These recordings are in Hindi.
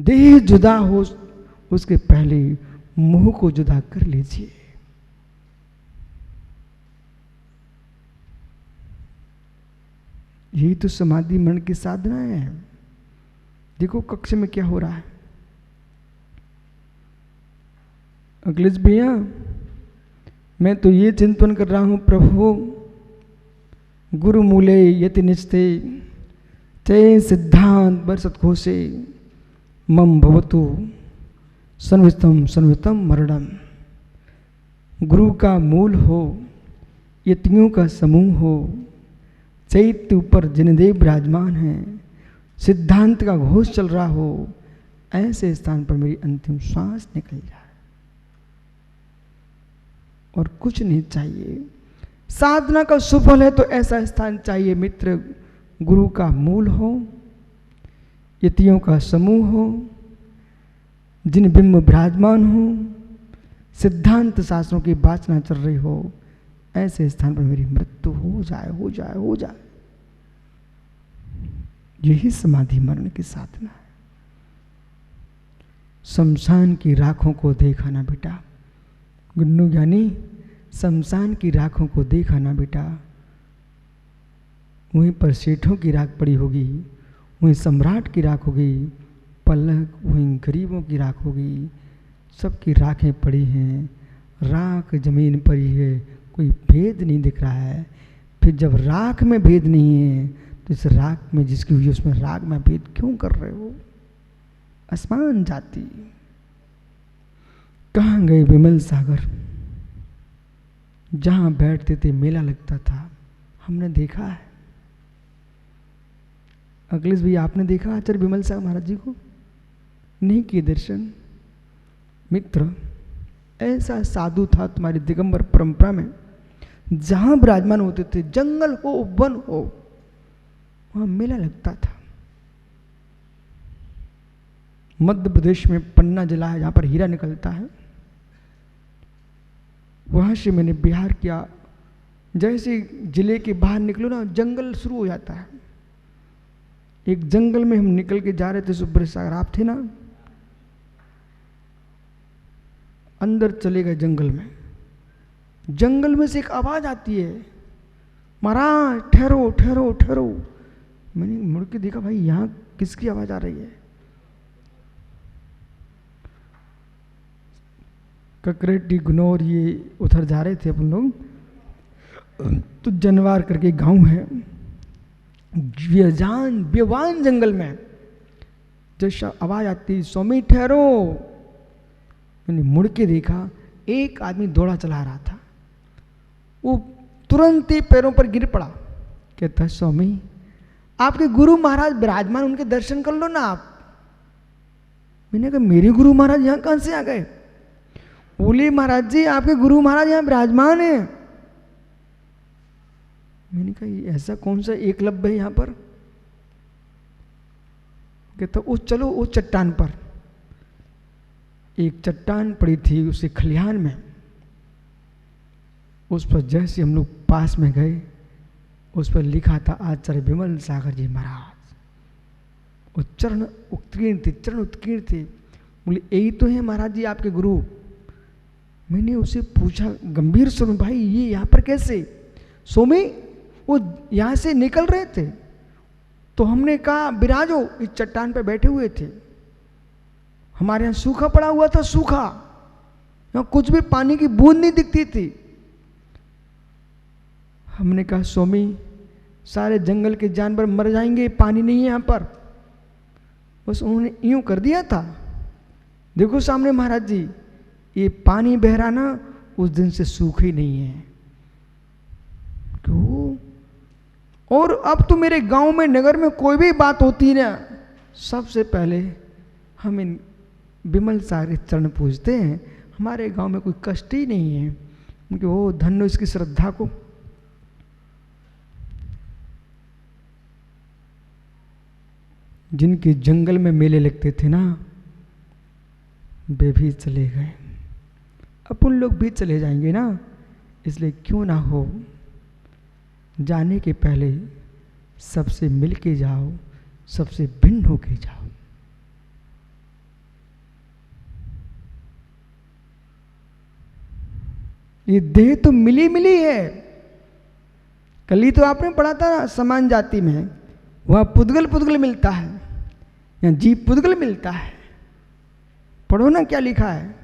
देह जुदा हो उसके पहले मोह को जुदा कर लीजिए। यही तो समाधि मन की साधना है। देखो कक्ष में क्या हो रहा है। अखिलेश भैया, मैं तो ये चिंतन कर रहा हूं, प्रभु गुरु मूले यति निस्ते ते सिद्धांत बरसत घोषे मम भवतु संवितम संवितम मरणम। गुरु का मूल हो, यतियों का समूह हो, चैत्य ऊपर जिनदेव विराजमान है, सिद्धांत का घोष चल रहा हो, ऐसे स्थान पर मेरी अंतिम श्वास निकल जाए और कुछ नहीं चाहिए। साधना का सुफल है तो ऐसा स्थान चाहिए मित्र, गुरु का मूल हो, यतियों का समूह हो, जिन बिंब विराजमान हो, सिद्धांत शास्त्रों की वाचना चल रही हो, ऐसे स्थान पर मेरी मृत्यु हो जाए हो जाए हो जाए। यही समाधि मरण की साधना है। शमशान की राखों को देखा ना बेटा, गुन्नू ज्ञानी, शमशान की राखों को देखा ना बेटा। वहीं पर सेठों की राख पड़ी होगी, वहीं सम्राट की राख होगी, पलक वहीं गरीबों की राख होगी। सबकी राखें पड़ी हैं, राख जमीन पर ही है, कोई भेद नहीं दिख रहा है। फिर जब राख में भेद नहीं है तो इस राख में जिसकी हुई उसमें राख में भेद क्यों कर रहे हो? आसमान जाती। कहाँ गए विमल सागर? जहाँ बैठते थे मेला लगता था, हमने देखा है। अखिलेश भैया, आपने देखा आचार्य विमल सागर महाराज जी को? नहीं किए दर्शन? मित्र, ऐसा साधु था तुम्हारी दिगंबर परंपरा में, जहां विराजमान होते थे, जंगल हो वन हो, वहां मेला लगता था। मध्य प्रदेश में पन्ना जिला है, जहां पर हीरा निकलता है। वहां से मैंने बिहार किया। जैसे जिले के बाहर निकलो ना, जंगल शुरू हो जाता है। एक जंगल में हम निकल के जा रहे थे, सुब्रत सागर आप थे ना? अंदर चले गए जंगल में। जंगल में से एक आवाज आती है, महाराज ठहरो ठहरो ठहरो। मैंने मुड़ के देखा, भाई यहाँ किसकी आवाज आ रही है? ककरेटी गुनौर ये उधर जा रहे थे अपन लोग, तो जनवार करके गांव है, बेवान जंगल में। जैसा आवाज आती, स्वामी ठहरो। मैंने मुड़ के देखा, एक आदमी दौड़ा चला रहा था। वो तुरंत ही पैरों पर गिर पड़ा। कहता, स्वामी आपके गुरु महाराज विराजमान, उनके दर्शन कर लो ना आप। मैंने कहा, मेरे गुरु महाराज यहाँ कहां से आ गए? बोले, महाराज जी आपके गुरु महाराज यहाँ विराजमान है। मैंने कहा, ऐसा कौन सा एकलव्य है यहाँ पर? कहता, वो चलो उस चट्टान पर। एक चट्टान पड़ी थी उसे खलिहान में, उस पर जैसे हम लोग पास में गए, उस पर लिखा था आचार्य विमल सागर जी महाराज। वो चरण उत्कीर्ण थे, चरण उत्कीर्ण थे। बोले, यही तो है महाराज जी आपके गुरु। मैंने उसे पूछा गंभीर स्वर में, भाई ये यहाँ पर कैसे? सोमी वो यहाँ से निकल रहे थे, तो हमने कहा विराजो, इस चट्टान पर बैठे हुए थे। हमारे यहाँ सूखा पड़ा हुआ था, सूखा, यहाँ कुछ भी पानी की बूंद नहीं दिखती थी। हमने कहा, स्वामी सारे जंगल के जानवर मर जाएंगे, पानी नहीं है यहाँ पर। बस उन्होंने यूं कर दिया था। देखो सामने महाराज जी, ये पानी बह रहा ना, उस दिन से सूखा ही नहीं है। क्यों? और अब तो मेरे गांव में, नगर में कोई भी बात होती ना, सबसे पहले हम इन विमल सागर चरण पूजते हैं। हमारे गांव में कोई कष्ट ही नहीं है। उनके वो धन्य इसकी श्रद्धा को। जिनके जंगल में मेले लगते थे ना, वे भी चले गए। अपन लोग भी चले जाएंगे ना, इसलिए क्यों ना हो, जाने के पहले सबसे मिल के जाओ, सबसे भिन्न होके जाओ। ये देह तो मिली मिली है। कल ही तो आपने पढ़ा था ना समान जाति में, वह पुद्गल पुद्गल मिलता है, या जीव पुद्गल मिलता है। पढ़ो ना क्या लिखा है।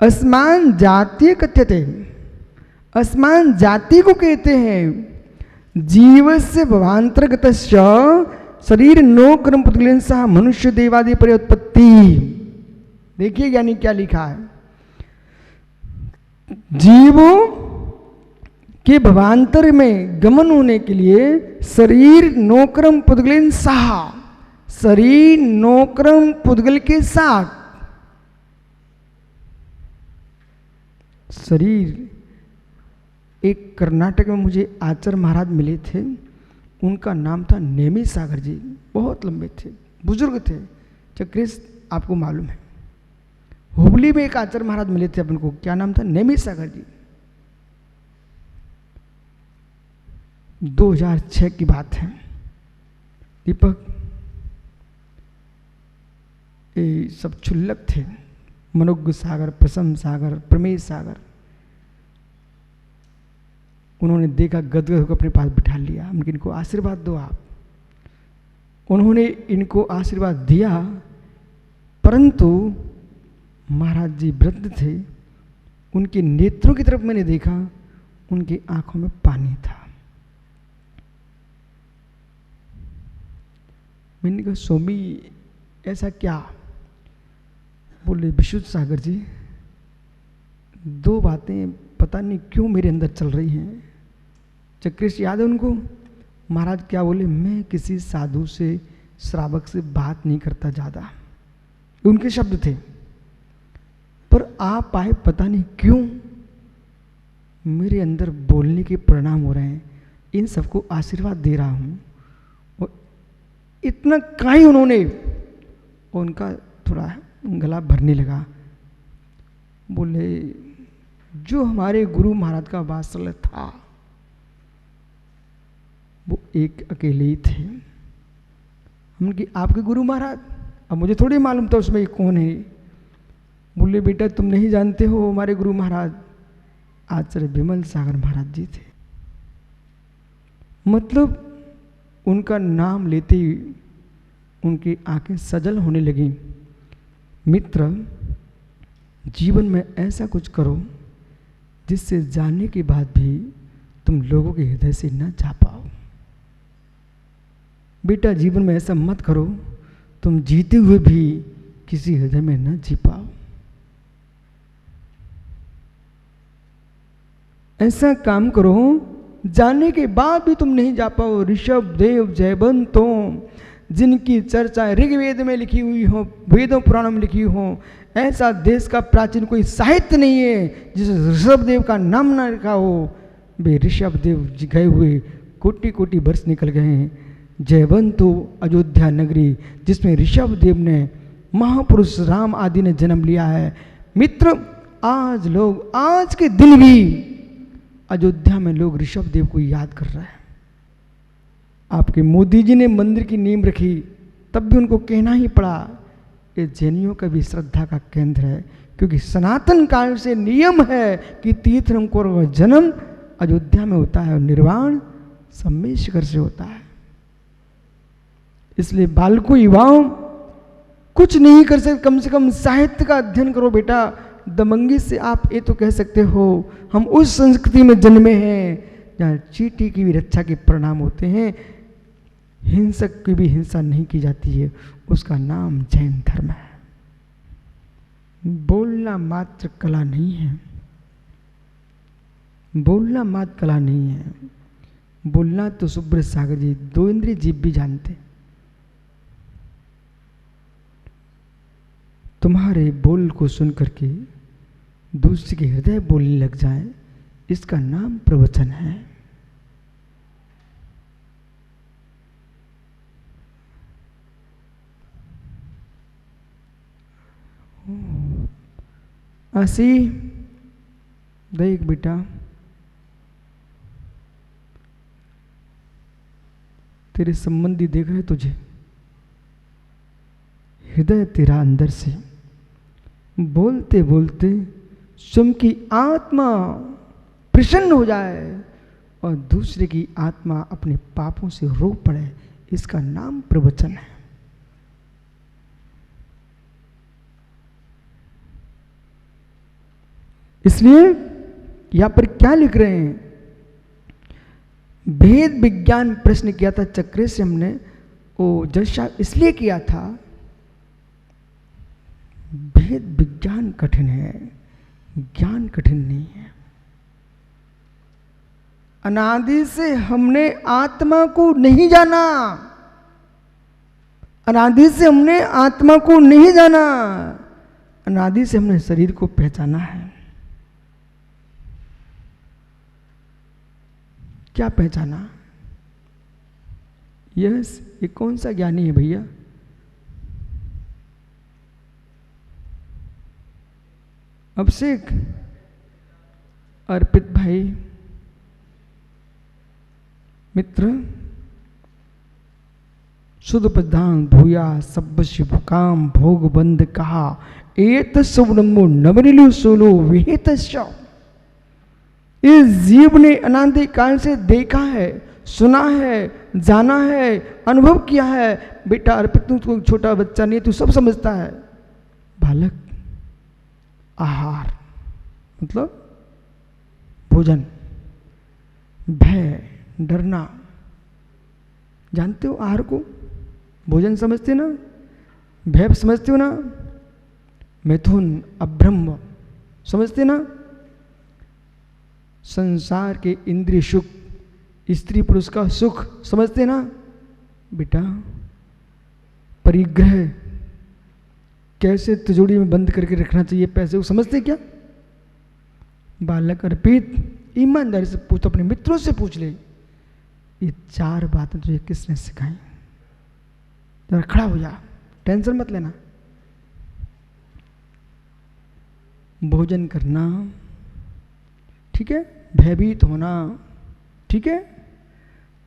असमान जातीय कथ्यते, असमान जाति को कहते हैं जीव से भवांतर्गत शरीर नो कर्म पुद्गलन सह मनुष्य देवादि पर उत्पत्ति। देखिए यानी क्या लिखा है, जीवों के भवांतर में गमन होने के लिए शरीर नोक्रम पुद्गलन सह, शरीर नोक्रम पुद्गल के साथ, शरीर। एक कर्नाटक में मुझे आचार्य महाराज मिले थे, उनका नाम था नेमी सागर जी, बहुत लंबे थे, बुजुर्ग थे, चक्रेश आपको मालूम है। हुबली में एक आचार्य महाराज मिले थे अपन को, क्या नाम था, नेमी सागर जी। 2006 की बात है। दीपक ये सब क्षुल्लक थे, मनोज्ञ सागर, प्रसन्न सागर, प्रमेय सागर। उन्होंने देखा, गदगद होकर अपने पास बिठा लिया, हमने इनको आशीर्वाद दो आप। उन्होंने इनको आशीर्वाद दिया, परंतु महाराज जी वृद्ध थे, उनके नेत्रों की तरफ मैंने देखा, उनकी आंखों में पानी था। मैंने कहा स्वामी ऐसा क्या? बोले विशुद्ध सागर जी, दो बातें पता नहीं क्यों मेरे अंदर चल रही हैं। चक्रेश याद है उनको? महाराज क्या बोले, मैं किसी साधु से, श्रावक से बात नहीं करता ज़्यादा, उनके शब्द थे। पर आप आए, पता नहीं क्यों मेरे अंदर बोलने के परिणाम हो रहे हैं, इन सबको आशीर्वाद दे रहा हूँ। और इतना काई उन्होंने, उनका थोड़ा गला भरने लगा। बोले जो हमारे गुरु महाराज का वात्सल्य था वो एक अकेले ही थे। हमने कि आपके गुरु महाराज? अब मुझे थोड़ी मालूम था उसमें कौन है। बोले बेटा तुम नहीं जानते हो, हमारे गुरु महाराज आचार्य विमल सागर महाराज जी थे। मतलब उनका नाम लेते ही उनकी आंखें सजल होने लगी। मित्र, जीवन में ऐसा कुछ करो जिससे जानने के बाद भी तुम लोगों के हृदय से न जा पाओ। बेटा जीवन में ऐसा मत करो तुम जीते हुए भी किसी हृदय में न जी पाओ। ऐसा काम करो जानने के बाद भी तुम नहीं जा पाओ। ऋषभ देव जयवंतों जिनकी चर्चा ऋग्वेद में लिखी हुई हो, वेदों पुराणों में लिखी हो, ऐसा देश का प्राचीन कोई साहित्य नहीं है जिसे ऋषभ देव का नाम ना लिखा हो। वे ऋषभ देव गए हुए कोटि कोटि वर्ष निकल गए हैं। जयवंतो अयोध्या नगरी जिसमें ऋषभ देव ने, महापुरुष राम आदि ने जन्म लिया है। मित्र आज लोग, आज के दिन भी अयोध्या में लोग ऋषभ देव को याद कर रहे हैं। आपके मोदी जी ने मंदिर की नींव रखी, तब भी उनको कहना ही पड़ा ये जैनियों का भी श्रद्धा का केंद्र है, क्योंकि सनातन काल से नियम है कि तीर्थम को जन्म अयोध्या में होता है और निर्वाण सम्मेशकर से होता है। इसलिए बालकों, युवाओं कुछ नहीं कर सकते, कम से कम साहित्य का अध्ययन करो बेटा। दमंगी से आप ये तो कह सकते हो हम उस संस्कृति में जन्मे हैं जहाँ चींटी की भी रक्षा के परिणाम होते हैं, हिंसक की भी हिंसा नहीं की जाती है, उसका नाम जैन धर्म है। बोलना मात्र कला नहीं है, बोलना मात्र कला नहीं है। बोलना तो सुब्रत सागर जी दो इंद्रिय जीव भी जानते। तुम्हारे बोल को सुन करके दूसरे के हृदय बोलने लग जाए, इसका नाम प्रवचन है। आसी देख बेटा, तेरे संबंधी देख रहे तुझे, हृदय तेरा अंदर से बोलते बोलते स्वयं की आत्मा प्रसन्न हो जाए और दूसरे की आत्मा अपने पापों से रो पड़े, इसका नाम प्रवचन है। इसलिए यहां पर क्या लिख रहे हैं, भेद विज्ञान प्रश्न किया था चक्रे से हमने, वो जैसा इसलिए किया था, भेद विज्ञान कठिन है, ज्ञान कठिन नहीं है। अनादि से हमने आत्मा को नहीं जाना, अनादि से हमने आत्मा को नहीं जाना, अनादि से हमने शरीर को पहचाना है। क्या पहचाना? यस, ये कौन सा ज्ञानी है भैया? अभिषेक, अर्पित भाई, मित्र, शुद्ध प्रधान भूया सब शिव काम भोग बंद कहा, एत सुवनमो नवनिलु सोलो विहित शव। इस जीव ने अनादि काल से देखा है, सुना है, जाना है, अनुभव किया है। बेटा अर्पित, तू कोई छोटा बच्चा नहीं, तू सब समझता है। बालक, आहार मतलब भोजन, भय, डरना, जानते हो आहार को? भोजन समझते ना, भय समझते हो ना, मिथुन, अब्रह्म समझते ना, संसार के इंद्रिय सुख, स्त्री पुरुष का सुख समझते ना बेटा। परिग्रह, कैसे तिजोरी में बंद करके रखना चाहिए पैसे, वो समझते क्या? बालक अर्पित, ईमानदारी से पूछ, अपने मित्रों से पूछ ले, ये 4 बातें तुझे किसने सिखाई? जरा खड़ा हो जा, टेंशन मत लेना। भोजन करना, ठीक है, भयभीत होना, ठीक है,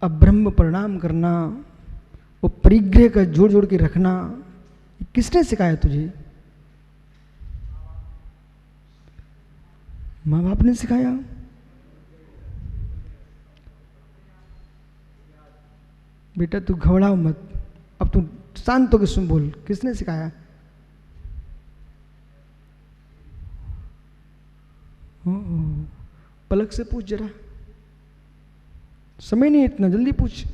अब्रह्म प्रणाम करना, वो परिग्रह का जोड़ जोड़ के रखना, किसने सिखाया तुझे? माँ बाप ने सिखाया? बेटा तू घबराओ मत, अब तू शांत होकर सुन, बोल, किसने सिखाया? पलक से पूछ जरा, समय नहीं इतना, जल्दी पूछ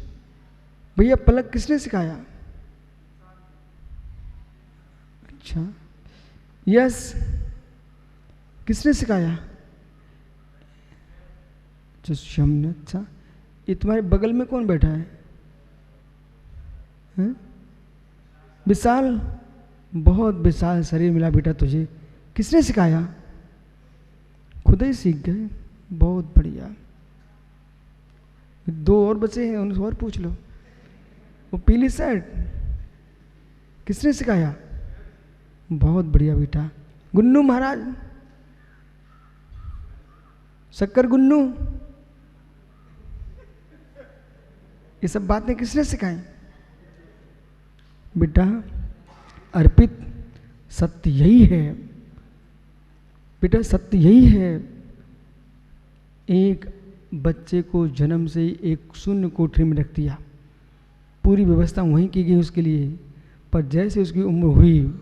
भैया, पलक किसने सिखाया? अच्छा, यस, किसने सिखाया? हमने। अच्छा, ये तुम्हारे बगल में कौन बैठा है? विशाल, बहुत विशाल शरीर मिला बेटा तुझे, किसने सिखाया? खुद ही सीख गए, बहुत बढ़िया। 2 और बचे हैं, उनसे और पूछ लो। वो पीली शर्ट किसने सिखाया? बहुत बढ़िया बेटा। गुन्नू महाराज, शक्कर गुन्नू, ये सब बातें किसने सिखाई? बेटा अर्पित, सत्य यही है बेटा, सत्य यही है। एक बच्चे को जन्म से ही एक शून्य कोठरी में रख दिया, पूरी व्यवस्था वहीं की गई उसके लिए, पर जैसे उसकी उम्र हुई,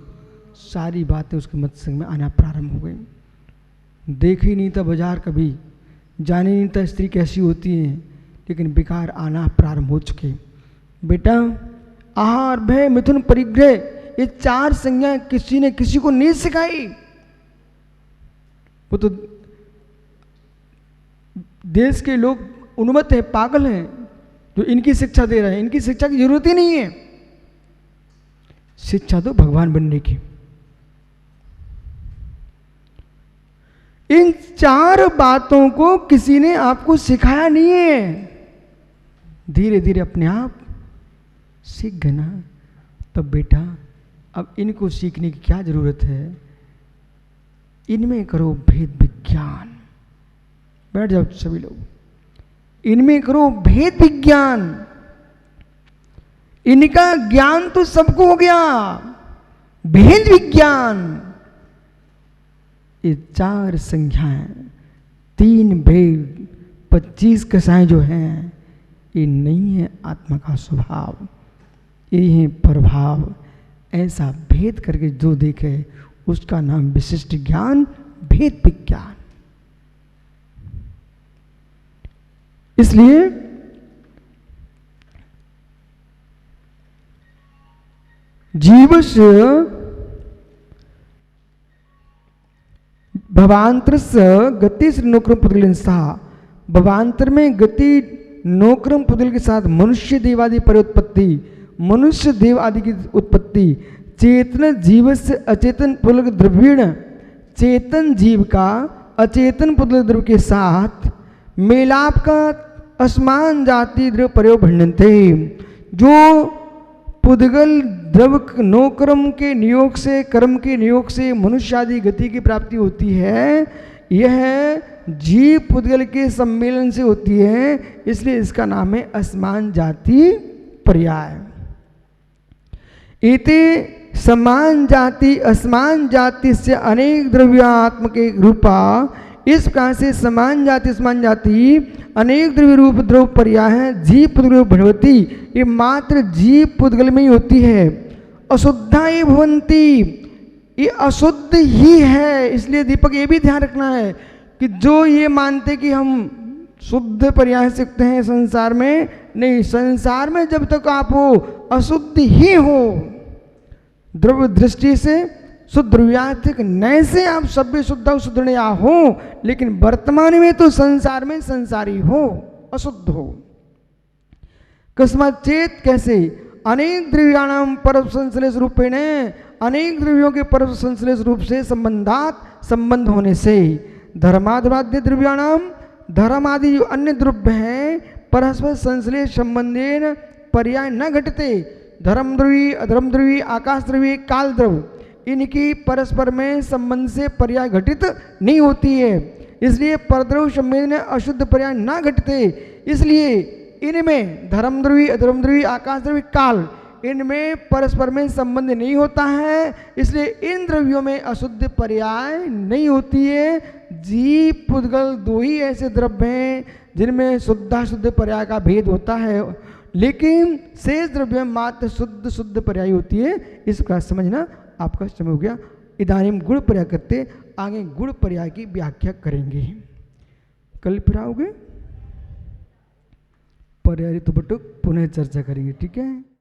सारी बातें उसके मस्तिष्क में आना प्रारंभ हो गई। देख ही नहीं था बाजार कभी, जाने नहीं था स्त्री कैसी होती है, लेकिन विकार आना प्रारंभ हो चुके। बेटा आहार, भय, मिथुन, परिग्रह, ये 4 संज्ञा किसी ने किसी को नहीं सिखाई। वो तो देश के लोग उन्मत्त है, पागल हैं, जो इनकी शिक्षा दे रहे हैं। इनकी शिक्षा की जरूरत ही नहीं है, शिक्षा दो भगवान बनने की। इन 4 बातों को किसी ने आपको सिखाया नहीं है, धीरे धीरे अपने आप सीख गए ना। तब बेटा अब इनको सीखने की क्या जरूरत है? इनमें करो भेद विज्ञान। बैठ जाओ सभी लोग, इनमें करो भेद विज्ञान। इनका ज्ञान तो सबको हो गया, भेद विज्ञान ये 4 संख्याएं, 3 भेद, 25 कसाएं जो हैं, ये नहीं है आत्मा का स्वभाव, ये है प्रभाव। ऐसा भेद करके जो देखे उसका नाम विशिष्ट ज्ञान, भेद विज्ञान। इसलिए जीवस्य भवांतरस्य गति नोक्रम पुद्गल सह, भवांतर में गति नोक्रम पुद्गल के साथ मनुष्य देव आदि पर उत्पत्ति, मनुष्य देव आदि की उत्पत्ति, चेतन जीव से अचेतन पुद्गल द्रव्यण, चेतन जीव का अचेतन पुद्गल द्रव्य के साथ मेलाप का असमान जाति द्रव्य प्रयोग भण्यन्ते। जो पुद्गल द्रव्य नोक्रम के नियोग से, कर्म के नियोग से मनुष्य आदि गति की प्राप्ति होती है, यह जीव पुद्गल के सम्मेलन से होती है, इसलिए इसका नाम है असमान जाति पर्याय। इति समान जाति असमान जाति से अनेक द्रव्यात्मक रूपा, इस प्रकार से समान जाति असमान जाति अनेक द्रव्य रूप द्रव्य पर्याय है। जीव पुद्गल भगवती, ये मात्र जीव पुद्गल में ही होती है। अशुद्धा ये भवंती, ये अशुद्ध ही है। इसलिए दीपक ये भी ध्यान रखना है कि जो ये मानते कि हम शुद्ध पर्याय से सकते हैं संसार में, नहीं, संसार में जब तक आप हो अशुद्ध ही हो, द्रव्य दृष्टि से शुद्ध द्रव्यात्मक नए से आप सभ्य शुद्ध शुद्ध हो, लेकिन वर्तमान में तो संसार में संसारी हो, अशुद्ध हो। कस्मात् चेत, कैसे, अनेक द्रव्याणाम परस्पर संश्लेष रूपेण, अनेक द्रव्यों के परस्पर संश्लेष रूप से संबंधात, संबंध होने से, धर्माद्वाद्य द्रव्याणाम, धर्म आदि जो अन्य द्रव्य हैं परस्पर संश्लेष संबंधेन पर्याय न घटते। धर्म द्रव्य, अधर्म द्रव्य, आकाश द्रव्य, काल द्रव्य, इनकी परस्पर में संबंध से पर्याय घटित नहीं होती है। इसलिए परद्रव्य संबंध में अशुद्ध पर्याय ना घटते। इसलिए इनमें धर्म द्रव्य, अधर्म द्रव्य, आकाश द्रव्य, काल, इनमें परस्पर में संबंध नहीं होता है, इसलिए इन द्रव्यों में अशुद्ध पर्याय नहीं होती है। जीव पुद्गल 2 ही ऐसे द्रव्य हैं जिनमें शुद्धाशुद्ध पर्याय का भेद होता है, लेकिन शेष द्रव्य में मात्र शुद्ध शुद्ध पर्याय होती है। इस प्रकार समझना आपका समय हो गया। इदानीम गुण पर्याय करते, आगे गुण पर्याय की व्याख्या करेंगे। कल फिर आओगे पर्याय तो बटुक पुनः चर्चा करेंगे, ठीक है।